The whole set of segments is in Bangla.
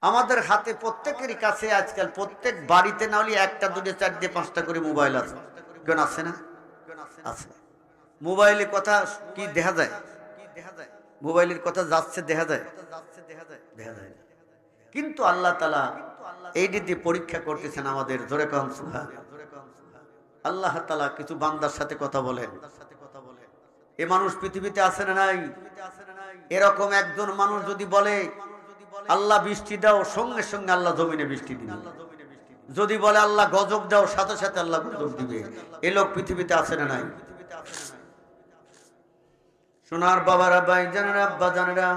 আমাদের হাতে প্রত্যেকেরই কাছে আজকাল প্রত্যেক বাড়িতে না হলে একটা দুটো চারটে পাঁচটা করে মোবাইল আছে। কেন আছে না? আছে। মোবাইলে কথা কি দেখা যায়? মোবাইলের কথা যাচ্ছে দেখা যায়? দেখা যায় না। কিন্তু আল্লাহ তাআলা এই দিকে পরীক্ষা করতেছেন আমাদের। জোরে কান সুবহানাল্লাহ। আল্লাহ তাআলা কিছু বান্দার সাথে কথা বলেন। এ মানুষ পৃথিবীতে আছে না নাই? এরকম একজন মানুষ যদি বলে আল্লাহ বৃষ্টি দাও, সঙ্গে সঙ্গে আল্লাহ জমিনে বৃষ্টি দিবে। যদি বলে আল্লাহ গজব দাও, সাথে সাথে আল্লাহ গজব দিবে। এ লোক পৃথিবীতে আছে না নাই? সোনার বাবারা, ভাইজানেরা, আব্বা জানেরা,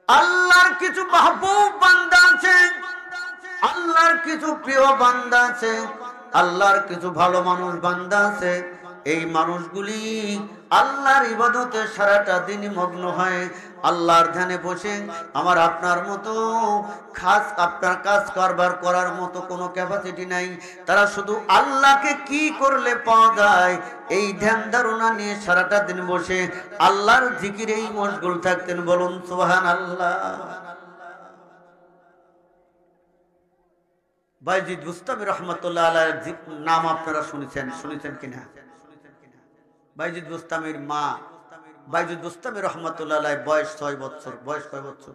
আল্লাহর কিছু মাহবুব বান্দা আছে, আল্লাহর কিছু প্রিয় বান্দা আছে, আল্লাহর কিছু ভালো মানুষ বান্দা আছে। এই মানুষগুলি আল্লাহর ইবাদতে সারাটা দিন মগ্ন হয়, আল্লাহর ধ্যানে বসে। আমার আপনার মতো খাস আপনার কাজ কারবার করার মতো কোনো ক্যাপাসিটি নাই। তারা শুধু আল্লাহকে কি করলে পাওয়া যায় এই ধ্যান ধারণা নিয়ে সারাটা দিন বসে আল্লাহর জিকিরেই মশগুল থাকতেন। বলুন সুবহানাল্লাহ। বাইজিদ বুস্তামি রহমতুল্লাহ আলাইহির নাম আপনারা শুনেছেন কিনা? বাইজিদ বুস্তামির মা বাইজিদ বুস্তামি রহমতুল্লাহ আলাইহি বয়স 6 বছর। বয়স কয় বছর?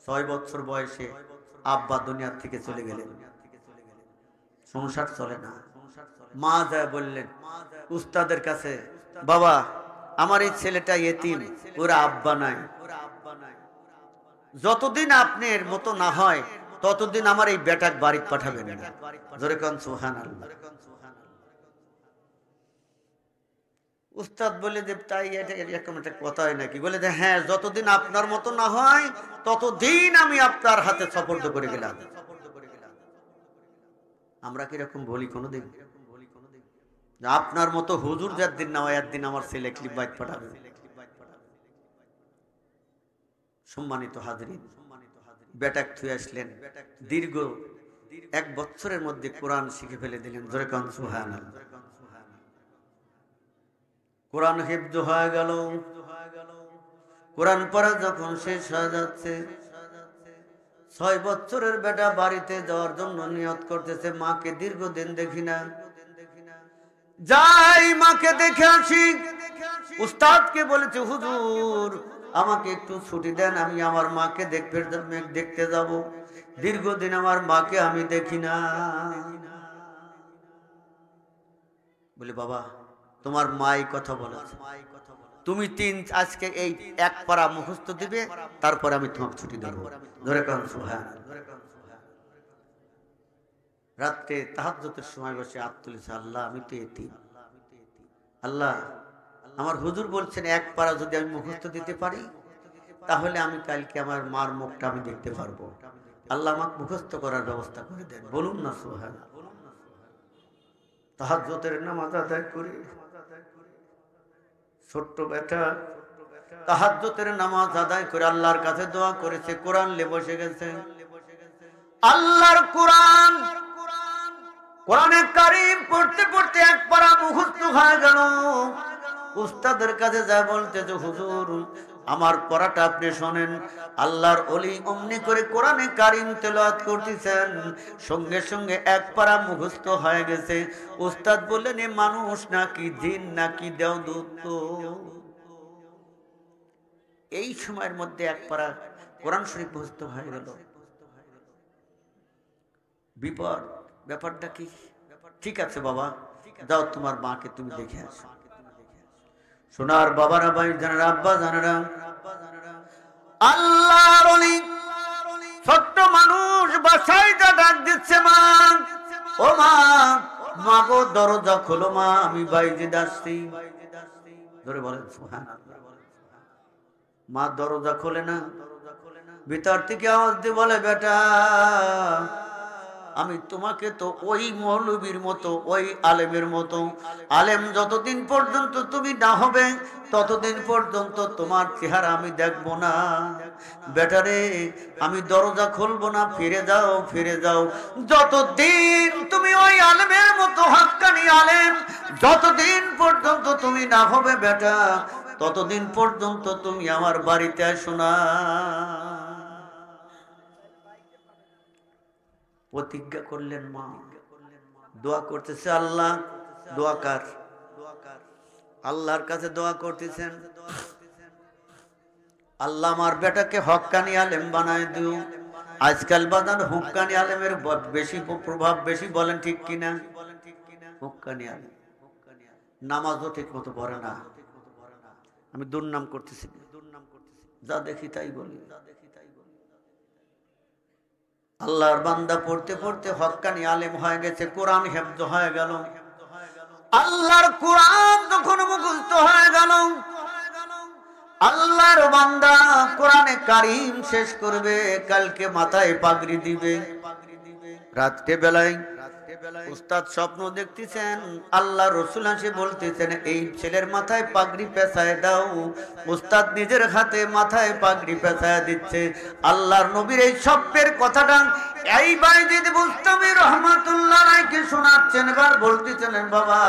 6 বছর বয়সে আব্বা দুনিয়া থেকে চলে গেলেন। সংসার চলে না। মা যায় বললেন উস্তাদের কাছে, বাবা আমার এই ছেলেটা ইতিম, ওরা আব্বা নাই, যতদিন আপনার মতো না হয় ততদিন আমার এই বেটাক বাড়ি পাঠাবেন না। জোরে কোন সুবহানাল্লাহ। উস্তাদ বলে যে তাই এরকম একটা কথা হয় নাকি? বলে যে হ্যাঁ, যতদিন আপনার মতো না হয় ততদিন আমি আপনার হাতে সুপর্দ করে গেলাম। আমরা কিরকম বলি কোনোদিন? আপনার মতো হুজুর যার দিন না হয় একদিন আমার ছেলে ক্লিপ বাইট পাঠাবে। সম্মানিত হাজরিন, বেটাক থুয়ে আসলেন, দীর্ঘ 1 বছরের মধ্যে কোরআন শিখে ফেলে দিলেন। জোরে কোন সুবহানাল্লাহ। কোরআন হিফজ হয়ে গেল। কোরআন পড়া যখন শেষ হয়ে যাচ্ছে, 6 বছরের বেটা বাড়িতে যাওয়ার জন্য নিয়ত করতেছে। মাকে দীর্ঘদিন দেখি না, যাই মাকে দেখে আসি। উস্তাদকে বলেছে হুজুর আমাকে একটু ছুটি দেন, আমি আমার মাকে দেখতে যাব। দীর্ঘদিন আমার মাকে আমি দেখি না। বলে বাবা তোমার মাই কথা বলেছে, তুমি আজকে এই 1 পারা মুখস্থ দিবে, তারপর আমি তোমাকে ছুটি দেব। ধরে কোন সুবহানাল্লাহ। রাতে তাহাজ্জুদের সময় বসে হাত তুলেছে, আল্লাহ আমি তো এতিম, আল্লাহ আমার হুজুর বলছেন 1 পারা যদি আমি মুখস্থ দিতে পারি তাহলে আমি কালকে আমার মার মুখটা আমি দেখতে পারবো। আল্লাহ আমাকে মুখস্থ করার ব্যবস্থা করে দেন। বলুন না সুবহানাল্লাহ। তাহাজ্জুদের নামাজ আদায় করে ছোট্ট বেটা তাহাজ্জুদের নামাজ আদায় করে আল্লাহর কাছে দোয়া করেছে, কোরআন নিয়ে বসে গেছে। আল্লাহর কোরআনে কারীম পড়তে পড়তে 1 পারা মুখস্থ হয়ে গেল। উস্তাদের কাছে যা বলতে যে হুজুর আমার পড়াটা আপনি শোনেন। আল্লাহর ওলি অমনি করে কোরআনে কারীম তেলাওয়াত করতেছেন, সঙ্গে সঙ্গে 1 পারা মুখস্থ হয়ে গেছে। উস্তাদ বললেন এ মানুষ নাকি জিন নাকি দেবদূত? এই সময়ের মধ্যে 1 পারা কোরআন শরীফ মুখস্থ হয়ে গেল। বিপদ, ব্যাপারটা কি? ঠিক আছে বাবা যাও তোমার মাকে তুমি দেখে আসো। সোনার বাবারা, ভাই জানেরা, আব্বা জানেরা, আল্লাহর ওলি ছোট্ট মানুষ বাসায় যা ডাক দিচ্ছে, মা ও মা, মা গো দরজা খোলো মা, আমি বাইজিদ আসছি। ধরে বলেন সুবহানাল্লাহ। মা দরজা খোলে না, ভিতর থেকে আওয়াজ দিয়ে বলে বেটা আমি তোমাকে তো ওই মৌলবীর মতো, ওই আলেমের মতো, আলেম যতদিন পর্যন্ত তুমি না হবে ততদিন পর্যন্ত তোমার চেহারা আমি দেখবো না। বেটারে আমি দরজা খুলবো না, ফিরে যাও ফিরে যাও। যতদিন তুমি ওই আলেমের মতো হাক্কানি আলেম, যতদিন পর্যন্ত তুমি না হবে বেটা, ততদিন পর্যন্ত তুমি আমার বাড়িতে আসো না। প্রতিজ্ঞা করলেন মা, দোয়া করতেছে আল্লাহ, দোয়া কার? আল্লাহর কাছে দোয়া করতেছেন, আল্লাহ আমার বেটাকে হক্কানি আলেম বানায় দিও। আজকাল বাজার হুক্কানি আলেমের বেশি প্রভাব বেশি, বলেন ঠিক কিনা? হুক্কানি আলেম নামাজও ঠিক মতো পড়ে না। আমি দুর্নাম করতেছি, যা দেখি তাই বলি। আল্লাহর বান্দা পড়তে পড়তে হক্কানি আলেম হয়ে গেছে, কোরআন হেফজ হয়ে গেল। আল্লাহর কোরআন যখন মুখস্থ হয়ে গেল, আল্লাহর বান্দা কোরআনে কারীম শেষ করবে, কালকে মাথায় পাগড়ি দিবে। রাত্রে বেলায় উস্তাদ স্বপ্ন দেখতেছেন, আল্লাহ রসুল এসে বলতেছেন এই ছেলের মাথায় পাগড়ি পেঁচায় দাও। উস্তাদ নিজের হাতে মাথায় পাগড়ি পেঁচায় দিচ্ছে। আল্লাহর নবীর এই স্বপ্নের কথাটা এই বাইজিদ বুস্তামি রহমাতুল্লাহ আলাইহি শোনাচ্ছেন। এবার বলতেছেন, বাবা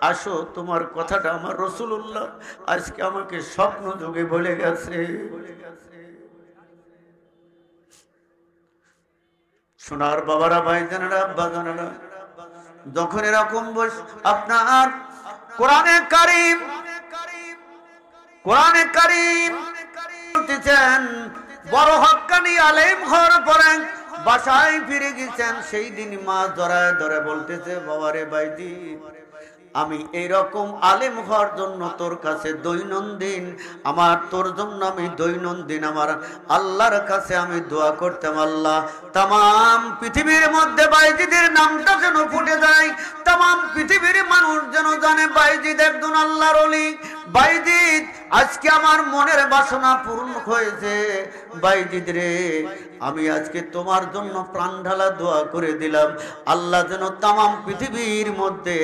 আসো, তোমার কথাটা আমার রাসূলুল্লাহ আজকে আমাকে স্বপ্ন যোগে বলে গেছে। সোনার বাবারা, ভাইজানেরা, আব্বাজানেরা, যখন এরকম আপনার কোরআনে কারীম বলতেছেন, বড় হক্কানি আলেম হওয়ার পরে বাসায় ফিরে গেছেন। সেই দিন মা ধরায় ধরে বলতেছে, বাবারে বাইজি, আমি এইরকম আলেম হওয়ার জন্য তোর কাছে দৈনন্দিন আমি দৈনন্দিন আমার আল্লাহর কাছে আমি দোয়া করতাম, আল্লাহ তাম পৃথিবীর মধ্যে বাইজিদের নামটা যেন ফুটে যায়, তাম পৃথিবীর মানুষ যেন জানে বাইজিদ একজন আল্লাহর ওলি। বাইজিদ আজকে আমার মনের বাসনা পূর্ণ হয়েছে। বাইজিদ রে, আমি আজকে তোমার জন্য প্রাণ ঢালা দোয়া করে দিলাম, আল্লাহ যেন তাম পৃথিবীর মধ্যে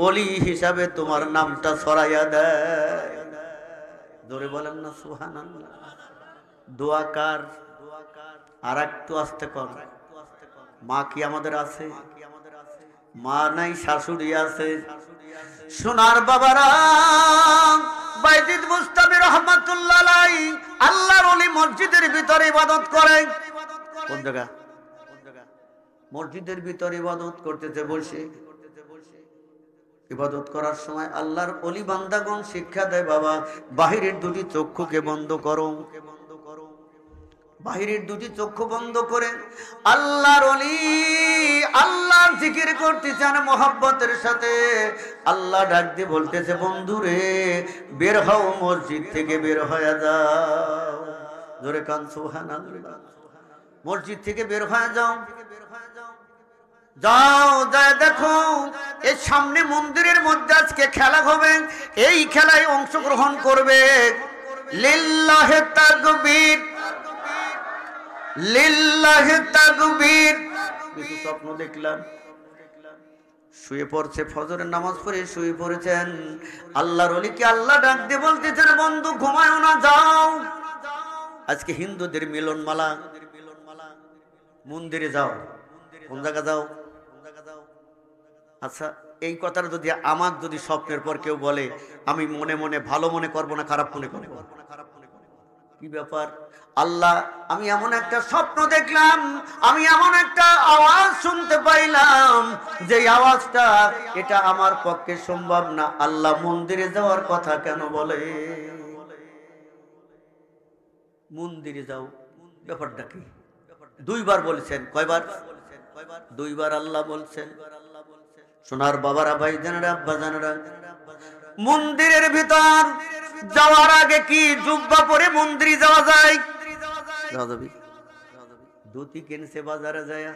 ওলি হিসাবে তোমার নামটা ছড়াইয়া দেয়। জোরে বলেন না সুবহানাল্লাহ। দোয়া কার? আর একটু আস্তে কর। মা কি আমাদের আছে? মা নাই, শাশুড়ি আছে। সোনার বাবারা, বাইজিদ বুস্তামি রহমাতুল্লাহ আলাইহি আল্লাহর ওলি মসজিদের ভিতরে ইবাদত করে। কোন জায়গা? মসজিদের ভিতরে ইবাদত করতেছে বসে। ইবাদত করার সময় আল্লাহর ওলি বান্দাগণ শিক্ষা দেয়, বাবা বাহিরের দুটি চক্ষুকে বন্ধ করো। বাহিরের দুটি চক্ষু বন্ধ করে আল্লাহর ওলি আল্লাহর জিকির করতেছেন মহব্বতের সাথে। আল্লাহ ডাক দিয়ে বলতেছে, বন্ধুরে বের হও, মসজিদ থেকে বের হয়ে যাও। জোরে কান সুবহানাল্লাহ। মসজিদ থেকে বের হয়ে যাও, যাও যায় দেখো এই সামনে মন্দিরের মধ্যে আজকে খেলা হবে, এই খেলায় অংশগ্রহণ করবে। লিল্লাহি তাকবীর, লিল্লাহি তাকবীর। কিছু স্বপ্ন দেখলাম, শুয়ে পড়ছে, ফজরের নামাজ পড়ে শুয়ে পড়েছেন। আল্লাহর ওলিকে আল্লাহ ডাক দিয়ে বলতেছেন, বন্ধু ঘুমায়ও না, যাও আজকে হিন্দুদের মিলনমালা, মন্দিরে যাও। কোন জায়গা যাও? আচ্ছা, এই কথাটা যদি আমার যদি স্বপ্নের পর কেউ বলে, আমি মনে মনে ভালো মনে করবো না খারাপ মনে করবো? কি ব্যাপার? আল্লাহ, আমি এমন একটা স্বপ্ন দেখলাম, আমি এমন একটা আওয়াজ শুনতে পাইলাম, যে আওয়াজটা এটা আমার পক্ষে সম্ভব না। আল্লাহ মন্দিরে যাওয়ার কথা কেন বলে? মন্দিরে যাও, ব্যাপারটা কি? দুইবার বলেছেন। কয়বার? দুইবার আল্লাহ বলছেন। সোনার বাবারা, ভাইজানেরা, আব্বাজানেরা, মন্দিরের ভিতর যাওয়ার আগে কি জুব্বা পরে মন্দিরে যাওয়া যায়? ধুতি কিনছে বাজারে যায়,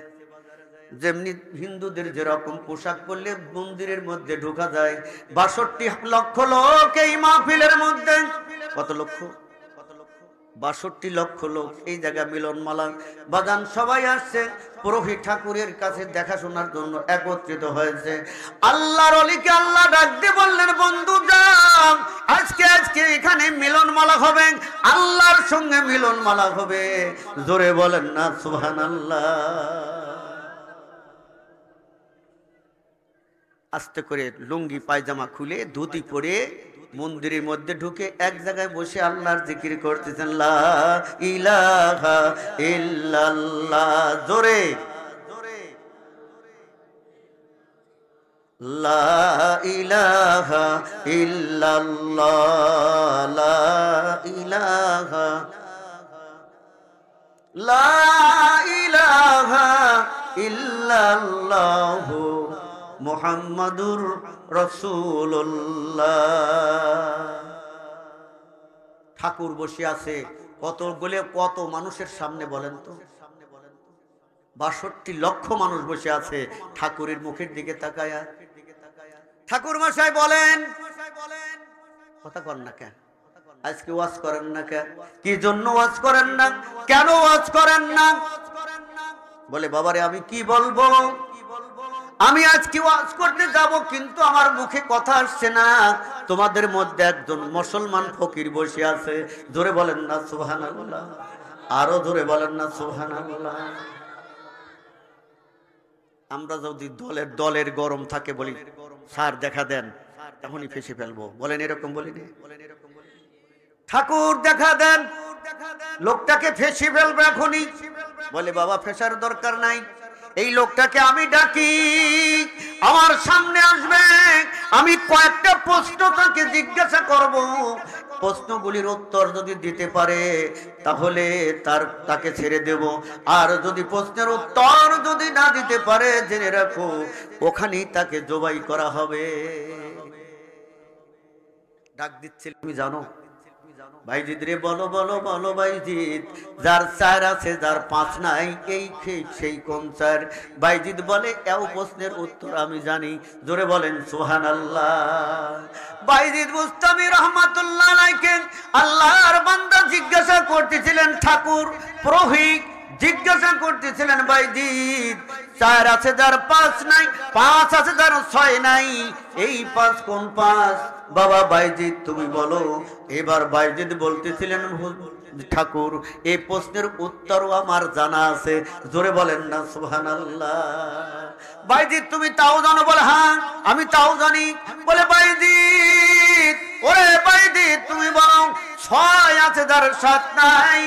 যেমনি হিন্দুদের যেরকম পোশাক পরলে মন্দিরের মধ্যে ঢোকা যায়। ৬২ লক্ষ লোক এই মাহফিলের মধ্যে। কত লক্ষ? ৬২ লক্ষ লোক এই জায়গা মিলনমালা বাগান সবাই আসছে, পুরোহিত ঠাকুরের কাছে দেখাশোনার জন্য একত্রিত হয়েছে। আল্লাহর ওলিকে আল্লাহ ডাক দিয়ে বললেন, বন্ধু যাও, আজকে এখানে মিলনমালা হবে, আল্লাহর সঙ্গে মিলনমালা হবে। জোরে বলেন না সুবহানাল্লাহ। আস্তে করে লুঙ্গি পায়জামা খুলে ধুতি পরে মন্দিরের মধ্যে ঢুকে এক জায়গায় বসে আল্লাহর জিকির করতেছেন, লা ইলাহা ইল্লাল্লাহ। জোরে লা ইলাহা ইল্লাল্লাহ, লা ইলাহা, লা ইলাহা ইল্লাল্লাহ মুহাম্মাদুর রাসূলুল্লাহ। ঠাকুর বসে আছে কত মানুষের সামনে বলেন তো? ৬২ লক্ষ মানুষ বসে আছে ঠাকুরের মুখের দিকে তাকায়া। ঠাকুর মশাই বলেন, কথা কর না কেন? আজকে ওয়াজ করেন না কেন? কি জন্য ওয়াজ করেন না? কেন ওয়াজ করেন না? বলে বাবারে আমি কি বলবো, আমি আজকে ওয়াজ করতে যাব কিন্তু আমার মুখে কথা আসছে না। তোমাদের মধ্যে একজন মুসলমান ফকির বসে আছে, জোরে বলেন না সুবহানাল্লাহ, আরো জোরে বলেন না সুবহানাল্লাহ। আমরা যদি দলের গরম থাকে বলি স্যার দেখা দেন, এখনই ফেসে ফেলবো, বলেন এরকম বলি না? ঠাকুর দেখা দেন, লোকটাকে ফেসে ফেলবো এখনই। বলে বাবা ফেসার দরকার নাই, এই লোকটাকে আমি ডাকি, আমার সামনে আসবে, আমি কয়েকটা প্রশ্ন তাকে জিজ্ঞাসা করব, প্রশ্নগুলির উত্তর যদি দিতে পারে তাহলে তাকে ছেড়ে দেব, আর যদি প্রশ্নের উত্তর যদি না দিতে পারে জেনে রাখো ওখানেই তাকে জবাই করা হবে। ডাক দিচ্ছে, তুমি জানো ভাইজিদ রে, বলো বলো বলো ভাইজিদ, যার ৪ আছে যার ৫ নাই, এই সেই কোন ৪? ভাইজিদ বলে এও প্রশ্নের উত্তর আমি জানি, জোরে বলেন সুবহানাল্লাহ। ভাইজিদ বুস্তামি রহমাতুল্লাহ আলাইহি আল্লাহর বান্দা জিজ্ঞাসা করতেছিলেন, ঠাকুর পুরোহিত জিজ্ঞাসা করতেছিলেন ভাইজিদ ৪ আছে যার ৫ নাই, ৫ আছে যার ৬ নাই, এই ৫ কোন ৫? বাবা ভাইজিদ তুমি বলো। এবার ভাইজিদ বলতেছিলেন, ঠাকুর এই প্রশ্নের উত্তরও আমার জানা আছে, জোরে বলেন না সুবহানাল্লাহ। ভাইজিদ তুমি তাও জানো? বলে হ্যাঁ আমি তাও জানি। বলে ভাইজিদ, ওরে ভাইজিদ তুমি বলো ৬ আছে যার ৭ নাই,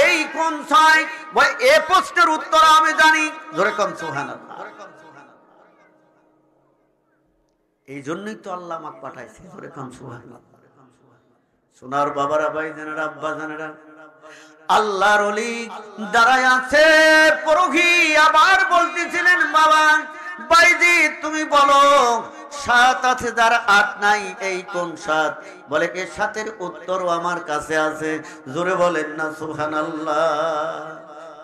এই কোন ৬? বলে এই প্রশ্নের উত্তর আমি জানি, জোরে কোন সুবহানাল্লাহ। এই জন্যই তো আল্লাহ আমাকে পাঠাইছে, জোরে কোন সুবহানাল্লাহ। সোনার বাবারা, ভাইজানেরা, আব্বা জানেরা, আল্লাহর ওলি দাঁড়ায় আছে, পুরোহিত আবার বলতেছিলেন, বাবা ভাইজিদ তুমি বলো ৭ আছে যার ৮ নাই, এই কোন ৭? বলে এর ৭-এর উত্তরও আমার কাছে আছে, জোরে বলেন না সুবহানাল্লাহ।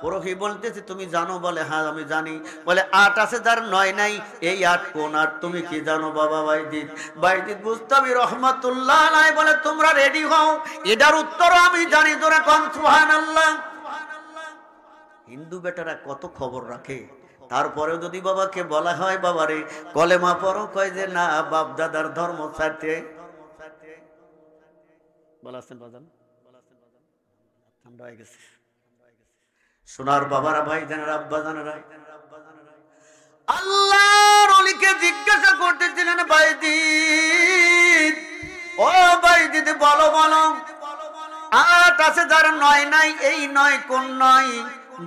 পুরোহিত বলতেছে তুমি জানো? বলে হ্যাঁ আমি জানি। বলে ৮ আছে যার ৯ নাই, এই ৮ কোন ৮ তুমি কি জানো বাবা ভাইজিদ? ভাইজিদ বুস্তামি রহমাতুল্লাহ আলাইহি বলে তোমরা রেডি হও, এটার উত্তরও আমি জানি, জোরে কোন সুবহানাল্লাহ। হিন্দু বেটারা কত খবর রাখে, তারপরেও যদি বাবাকে বলা হয় বাবারে কলেমা পড়ো, কয় যে না বাপ দাদার ধর্ম ছাড়তে। বলাছেন বাজান, ঠান্ডা হয়ে গেছে। সোনার বাবারা, ভাইজানেরা, আব্বা জানেরা, আল্লাহর ওলিকে জিজ্ঞাসা করতেছিলেন, ভাইজিদ ও ভাইজিদ বলো বলো ৮ আছে যার ৯ নাই, এই ৯ কোন ৯?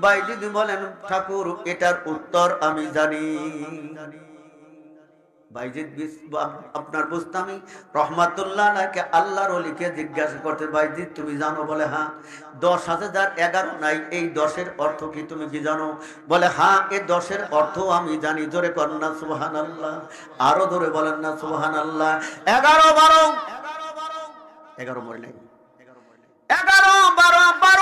ভাইজিদ বলেন, ঠাকুর এটার উত্তর আমি জানি। ভাইজিদ আপনার বুস্তামি রহমাতুল্লাহ আলাইহি আল্লাহর ওলিকে জিজ্ঞাসা করতে, ভাইজিদ তুমি জানো? বলে হ্যাঁ। ১০ আছে যার ১১ নাই, এই ১০-এর অর্থ কি তুমি কি জানো? বলে হ্যাঁ এই ১০-এর অর্থ আমি জানি, জোরে করেন না সুবহানাল্লাহ, আরো জোরে বলেন না সুবহানাল্লাহ। ১১ ১২ ১১ মরে নাই, ১১ ১২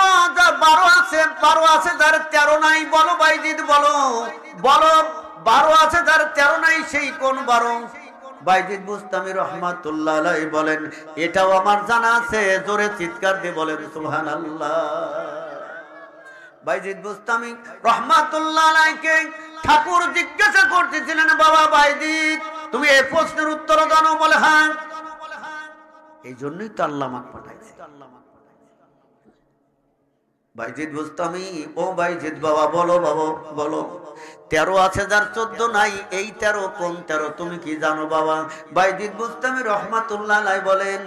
১২ আছে, ১২ আছে যার ১৩ নাই। বলো ভাইজিদ বলো বলো ১২ আছে যার ১৩ নাই, সেই কোন ১২? ভাইজিদ বুস্তামি রহমাতুল্লাহ আলাইহি বলেন এটাও আমার জানা আছে, জোরে চিৎকার দিয়ে বলেন সুবহানাল্লাহ। ভাইজিদ বুস্তামি রহমাতুল্লাহ আলাইহি ঠাকুর জিজ্ঞাসা করতেছিলেন, বাবা ভাইজিদ তুমি এই প্রশ্নের উত্তর জানো? বলে হ্যাঁ। এই জন্যই তো আল্লাহ আমাকে পাঠাইছে। ভাইজিদ বুস্তামি, ও ভাইজিদ বাবা বলো বাবা বলো ১৩ আছে যার ১৪ নাই, এই ১৩ কোন ১৩ তুমি কি জানো বাবা? ভাইজিদ বুস্তামি রহমাতুল্লাহ আলাইহি বলেন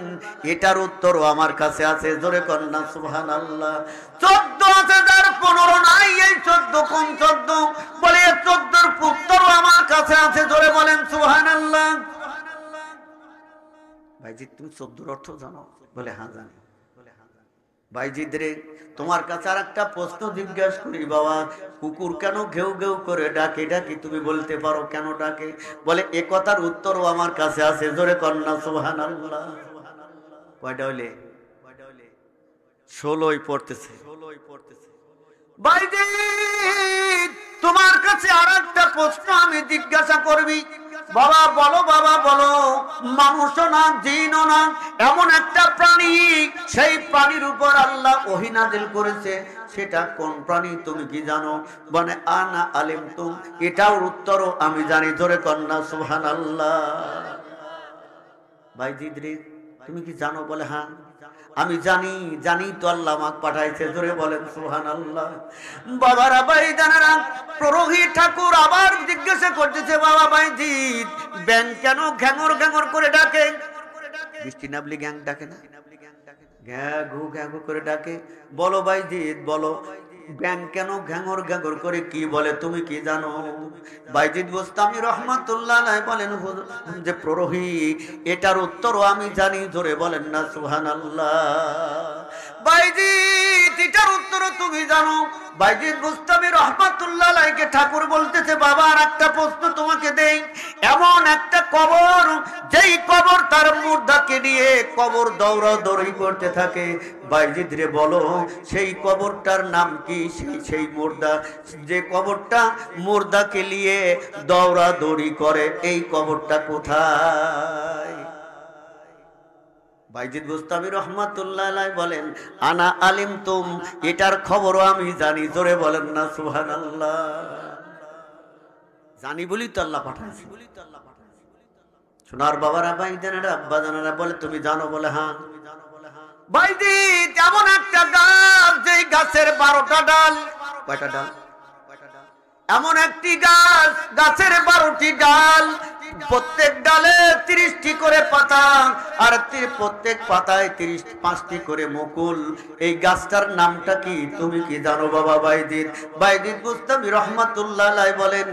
এটার উত্তরও আমার কাছে আছে, জোরে করেন না সুবহানাল্লাহ। ১৪ আছে যার ১৫ নাই, এই ১৪ কোন ১৪? বলে ১৪-র উত্তরও আমার কাছে আছে, জোরে বলেন সুবহানাল্লাহ। ভাইজি তুমি 14 অর্থ জানো? বলে হ্যাঁ জানি। ভাইজিদ রে, তোমার কাছে আর একটা প্রশ্ন জিজ্ঞাসা করি বাবা, কুকুর কেন ঘেউ ঘেউ করে ডাকে? ডাকি তুমি বলতে পারো কেন ডাকে? বলে এ কথার উত্তরও আমার কাছে আছে, জোরে কন্যা সুবহানাল্লাহ। কয়টা হইলে? 16ই পড়তেছে। ভাইজিদ তোমার কাছে আর একটা প্রশ্ন আমি জিজ্ঞাসা করবি। বাবা বলো, বাবা বলো, মানুষও না জিনও না, এমন একটা প্রাণী, সেই প্রাণীর উপর আল্লাহ ওহী নাযিল করেছে, সেটা কোন প্রাণী তুমি কি জানো? বলে আনা আলিমতু, এটার উত্তরও আমি জানি, জোরে কন্যা সুবহানাল্লাহ। ভাইজিদ রে তুমি কি জানো? বলে হ্যাঁ আমি জানি। জানি তো আল্লাহ আমাকে পাঠাইছে, জোরে বলেন সুবহানাল্লাহ। বাবারা ভাইজানেরা, পুরোহিত ঠাকুর আবার জিজ্ঞাসা করতেছে, বাবা ভাইজিদ ব্যাং কেন ঘ্যাঙর ঘ্যাঙর করে ডাকে? বৃষ্টি নামলে গ্যাং ডাকে না? ঘ্যাঘু ঘ্যাঘু করে ডাকে। বলো ভাইজিদ বলো, ব্যাং কেন ঘ্যাঙর ঘ্যাঙর করে কি বলে তুমি কি জানো? বাইজিদ বোস্তামি রহমাতুল্লাহ আলাইহি বলেন যে পুরোহিত এটার উত্তরও আমি জানি, জোরে বলেন না সুবহানাল্লাহ। বাইজিদ এটার উত্তরও তুমি জানো? বাইজিদ বোস্তামি রহমাতুল্লাহ আলাইহিকে ঠাকুর বলতেছে, বাবা আর একটা প্রশ্ন তোমাকে দেই। এমন একটা কবর, যেই কবর তার মুর্দাকে নিয়ে কবর দৌড়াদৌড়ি করতে থাকে, বাইজিদ রে বলো সেই কবরটার নাম কি? সেই মুর্দা, যে কবরটা মুর্দাকে নিয়ে দৌড়াদৌড়ি করে, এই কবরটা কোথায়? বাইজিদ বুস্তামি রহমাতুল্লাহ আলাইহি বলেন আনা আলিমতুম, এটার খবরও আমি জানি, জোরে বলেন না সুবহানাল্লাহ। জানি বলি তো আল্লাহ পাঠাইছে। সোনার বাবারা ভাইজানেরা আব্বা জানেরা বলে তুমি জানো? বলে হ্যাঁ। বাইজিদ এমন একটা গাছ, যেই গাছের 12টা ডাল। কয়টা ডাল? এমন একটি গাছ, গাছের 12টি ডাল, প্রত্যেক ডালে 30টি করে পাতা, আর প্রত্যেক পাতায় 5টি করে মুকুল। এই গাছটার নামটা কি তুমি কি জানো বাবা বাইজিদ? বাইজিদ বুস্তামি রহমাতুল্লাহ আলাইহি বলেন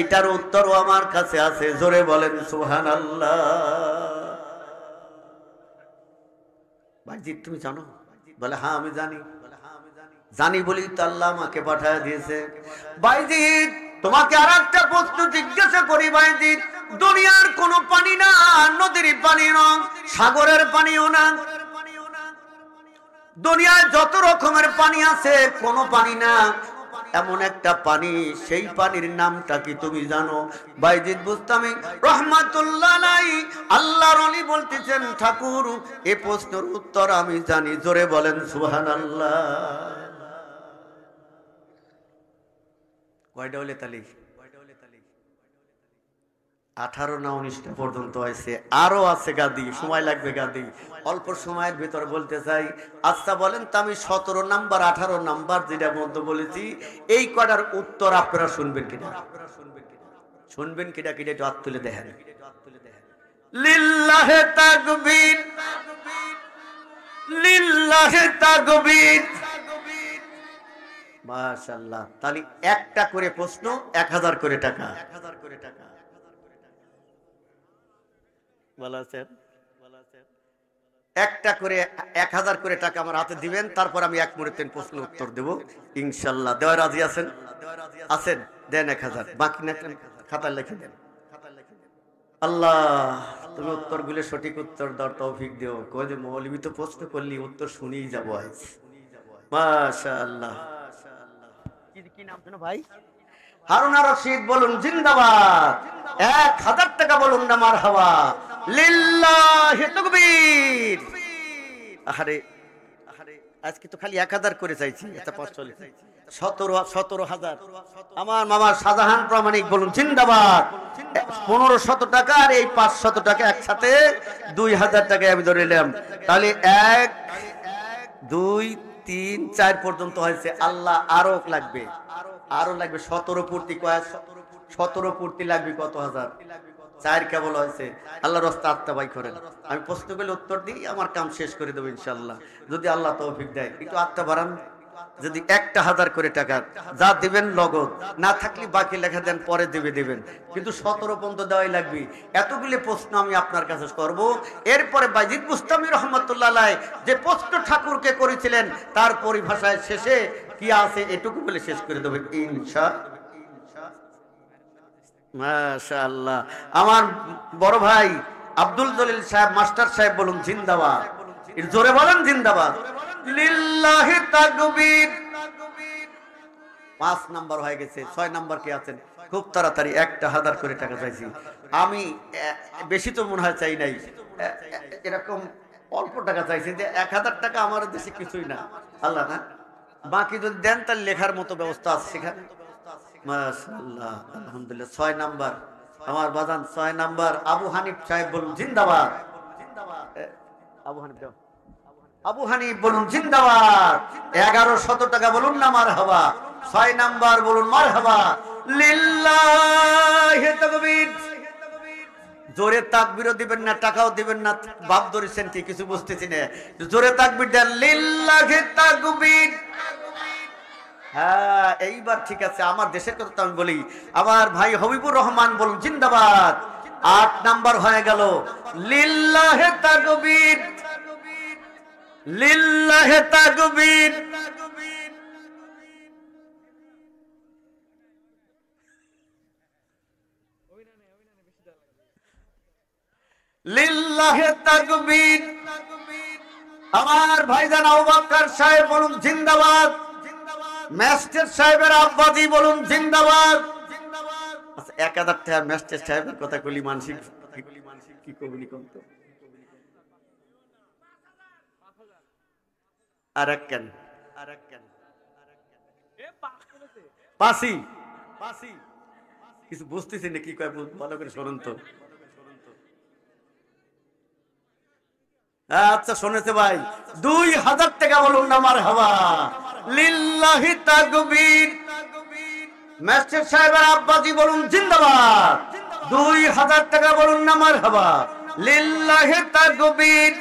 এটার উত্তরও আমার কাছে আছে, জোরে বলেন সুবহানাল্লাহ। বাইজিদ তুমি জানো? বলে হ্যাঁ আমি জানি। জানি বলি তো আল্লাহ আমাকে পাঠায় দিয়েছে। বাইজিদ তোমাকে আর একটা প্রশ্ন জিজ্ঞাসা করি বাইজিদ, দুনিয়ার কোন পানি না, নদীর পানি না, সাগরের পানিও না, দুনিয়ায় যত রকমের পানি আছে কোন পানি না, এমন একটা পানি, সেই পানির নামটা কি তুমি জানো? বাইজিদ বুস্তামি রহমাতুল্লাহ আলাইহি আল্লাহর ওলি বলতেছেন, ঠাকুর এই প্রশ্নের উত্তর আমি জানি, জোরে বলেন সুবহানাল্লাহ। কয়টা হলে তালি? 18 না 19টা পর্যন্ত হয়েছে, আরো আছে গাদি, সময় লাগবে গাদি, অল্প সময়ের ভিতর বলতে চাই। আচ্ছা বলেন তো আমি 17 নাম্বার 18 নাম্বার যেটা মধ্যে বলেছি, এই কটার উত্তর আপনারা শুনবেন কিনা? শুনবেন কিনা? কিনা একটু হাত তুলে দেখেন। লিল্লাহে তাকবীর, লিল্লাহে তাকবীর। মাশাআল্লাহ। তাহলে একটা করে প্রশ্ন 1000 করে টাকা। ভালো আছেন? একটা করে 1000 করে টাকা আমার হাতে দিবেন, তারপর আমি 1 মিনিটের প্রশ্ন উত্তর দেব ইনশাআল্লাহ। দেওয়ার রাজি আছেন? আছেন? দেন 1000, বাকি না খাতায় লিখে দেন। আল্লাহ তুমি উত্তরগুলো সঠিক উত্তর দাও, তৌফিক দিও। কই যে মৌলবী তো প্রশ্ন করলি, উত্তর শুনেই যাবো আজ। মাশাআল্লাহ। কি নাম জানো ভাই? হারুন রশিদ বলুন জিন্দাবাদ। 1000 টাকা বলুন না মারহাবা। লিল্লাহি তাকবীর। আরে আজকে তো খালি 1000 করে চাইছি, এটা 17,000। আমার মামা শাহজাহান প্রামাণিক বলুন জিন্দাবাদ। 1500 টাকা আর এই 500 টাকা একসাথে 2000 টাকা আমি ধরে নিলাম। তাহলে 1 2 3 4 পর্যন্ত হয়েছে। আল্লাহ আরো লাগবে, আরো লাগবে 17 পূর্তি। 17 পূর্তি লাগবে কত হাজার? 4 কেবল হয়েছে। আল্লাহর রাস্তা আত্মা ভাই করেন, আমি প্রশ্ন করলে উত্তর দিই, আমার কাম শেষ করে দেবো ইনশাআল্লাহ, যদি আল্লাহ তৌফিক দেয়। একটু আত্মা বাড়ান, যদি 1000 করে টাকা যা দিবেন নগদ, না থাকলে বাকি লেখা দেন, পরে দিবেন, কিন্তু 17 পর্যন্ত দেওয়াই লাগবে। এতগুলি প্রশ্ন আমি আপনার কাছে করব। এরপরে বাইজিদ বুস্তামি রহমতুল্লাহ আলাইহি যে প্রশ্ন ঠাকুরকে করেছিলেন তার পরিভাষায় শেষে কি আছে এটুকু বলে শেষ করে দেবেন ইনশাআল্লাহ। মাশাআল্লাহ। আমার বড় ভাই আব্দুল জলিল সাহেব, মাস্টার সাহেব বলুন জিন্দাবাদ, জোরে বলেন জিন্দাবাদ। লিল্লাহি তাকবীর। 5 নাম্বার হয়ে গেছে, 6 নাম্বার কি আছেন? খুব তাড়াতাড়ি 1000 করে টাকা চাইছি আমি। বেশি তো মনে হয় চাই নাই, এরকম অল্প টাকা চাইছি যে 1000 টাকা আমার দেশে কিছুই না, আল্লাহ না। বাকি যদি দেন তাহলে লেখার মতো ব্যবস্থা আছে সেখানে। মাশাআল্লাহ, আলহামদুলিল্লাহ। 6 নাম্বার আমার বাজান, 6 নাম্বার আবু হানিফ সাহেব বলুন জিন্দাবাদ। আবু হানিফ দাও, আবু হানিফ বলুন জিন্দাবাদ। 1100 টাকা বলুন না মারহাবা। 6 নাম্বার বলুন মারহাবা। লিল্লাহি তাকবীর। জোরে তাকবীরও দিবেন না, টাকাও দিবেন না, বাপ ধরেছেন কি কিছু বুঝতেছি না। জোরে তাকবীর দেন, লিল্লাহি তাকবীর। হ্যাঁ, এইবার ঠিক আছে। আমার দেশের কথা তো আমি বলি। আমার ভাই হবিবুর রহমান বলুন জিন্দাবাদ। 8 নাম্বার হয়ে গেল। লিল্লাহি তাকবীর, লিল্লাহি তাকবীর। লিল্লাহি তাকবীর। আমার ভাইজান আবু বকর সাহেব বলুন জিন্দাবাদ। ম্যাজিস্ট্রেট সাহেবের আব্বাজি বলুন জিন্দাবাদ। আচ্ছা, 1000 টাকা ম্যাজিস্ট্রেট সাহেবের কথা কলি মানসিক কি কবলি কম তো। আরেকখান পাসি কিছু বুঝতেছি না কি কয়, ভালো করে শুনুন তো। আচ্ছা শুনেছে ভাই। 2000 টাকা বলুন না মারহাবা। লিল্লাহি তাকবীর। ম্যাজিস্ট্রেট সাহেবের আব্বাজি বলুন জিন্দাবাদ। 2000 টাকা বলুন না মারহাবা। লিল্লাহি তাকবীর।